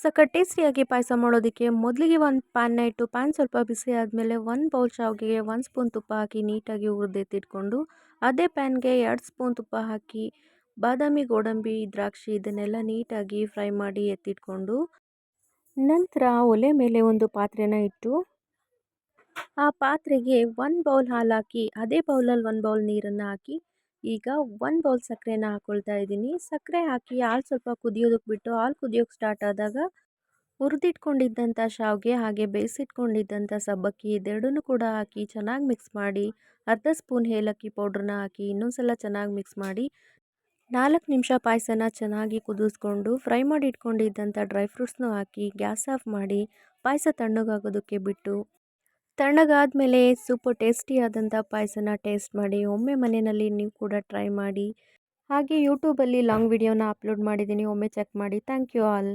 ಸಖತ್ ಟೇಸ್ಟಿಯಾಗಿ ಪಾಯಸ ಮಾಡೋದಕ್ಕೆ ಮೊದಲಿಗೆ ಒಂದು ಪ್ಯಾನ್ನ ಇಟ್ಟು ಪ್ಯಾನ್ ಸ್ವಲ್ಪ ಬಿಸಿ ಆದಮೇಲೆ 1 ಬೌಲ್ ಶಾವಿಗೆಗೆ 1 ಸ್ಪೂನ್ ತುಪ್ಪ ಹಾಕಿ ನೀಟಾಗಿ ಹುರಿದೆತ್ತಿಟ್ಕೊಂಡು ಅದೇ ಪ್ಯಾನ್ಗೆ 2 ಸ್ಪೂನ್ ತುಪ್ಪ ಹಾಕಿ ಬಾದಾಮಿ ಗೋಡಂಬಿ ದ್ರಾಕ್ಷಿ ಇದನ್ನೆಲ್ಲ ನೀಟಾಗಿ ಫ್ರೈ ಮಾಡಿ ಎತ್ತಿಟ್ಕೊಂಡು ನಂತರ ಒಲೆ ಮೇಲೆ ಒಂದು ಪಾತ್ರೆನ ಇಟ್ಟು ಆ ಪಾತ್ರೆಗೆ 1 ಬೌಲ್ ಹಾಲು ಹಾಕಿ ಅದೇ ಬೌಲಲ್ಲಿ 1 ಬೌಲ್ ನೀರನ್ನು ಹಾಕಿ ಈಗ 1 ಬೌಲ್ ಸಕ್ಕರೆನ ಹಾಕ್ಕೊಳ್ತಾ ಇದ್ದೀನಿ. ಸಕ್ಕರೆ ಹಾಕಿ ಹಾಲು ಸ್ವಲ್ಪ ಕುದಿಯೋದಕ್ಕೆ ಬಿಟ್ಟು ಹಾಲು ಕುದಿಯೋಕ್ಕೆ ಸ್ಟಾರ್ಟ್ ಆದಾಗ ಹುರಿದಿಟ್ಕೊಂಡಿದ್ದಂಥ ಶಾವಿಗೆ ಹಾಗೆ ಬೇಯಿಸಿಟ್ಕೊಂಡಿದ್ದಂಥ ಸಬ್ಬಕ್ಕಿ ಇದೆರಡನ್ನೂ ಕೂಡ ಹಾಕಿ ಚೆನ್ನಾಗಿ ಮಿಕ್ಸ್ ಮಾಡಿ ಅರ್ಧ ಸ್ಪೂನ್ ಏಲಕ್ಕಿ ಪೌಡ್ರನ್ನ ಹಾಕಿ ಇನ್ನೊಂದ್ಸಲ ಚೆನ್ನಾಗಿ ಮಿಕ್ಸ್ ಮಾಡಿ 4 ನಿಮಿಷ ಪಾಯಸನ ಚೆನ್ನಾಗಿ ಕುದಿಸ್ಕೊಂಡು ಫ್ರೈ ಮಾಡಿ ಇಟ್ಕೊಂಡಿದ್ದಂಥ ಡ್ರೈ ಫ್ರೂಟ್ಸ್ನೂ ಹಾಕಿ ಗ್ಯಾಸ್ ಆಫ್ ಮಾಡಿ ಪಾಯಸ ತಣ್ಣಗಾಗೋದಕ್ಕೆ ಬಿಟ್ಟು ತಣ್ಣಗಾದ್ಮೇಲೆ ಸೂಪರ್ ಟೇಸ್ಟಿಯಾದಂಥ ಪಾಯಸನ ಟೇಸ್ಟ್ ಮಾಡಿ ಒಮ್ಮೆ ಮನೆಯಲ್ಲಿ ನೀವು ಕೂಡ ಟ್ರೈ ಮಾಡಿ. ಹಾಗೆ ಯೂಟ್ಯೂಬಲ್ಲಿ ಲಾಂಗ್ ವಿಡಿಯೋನ ಅಪ್ಲೋಡ್ ಮಾಡಿದ್ದೀನಿ, ಒಮ್ಮೆ ಚೆಕ್ ಮಾಡಿ. Thank you all.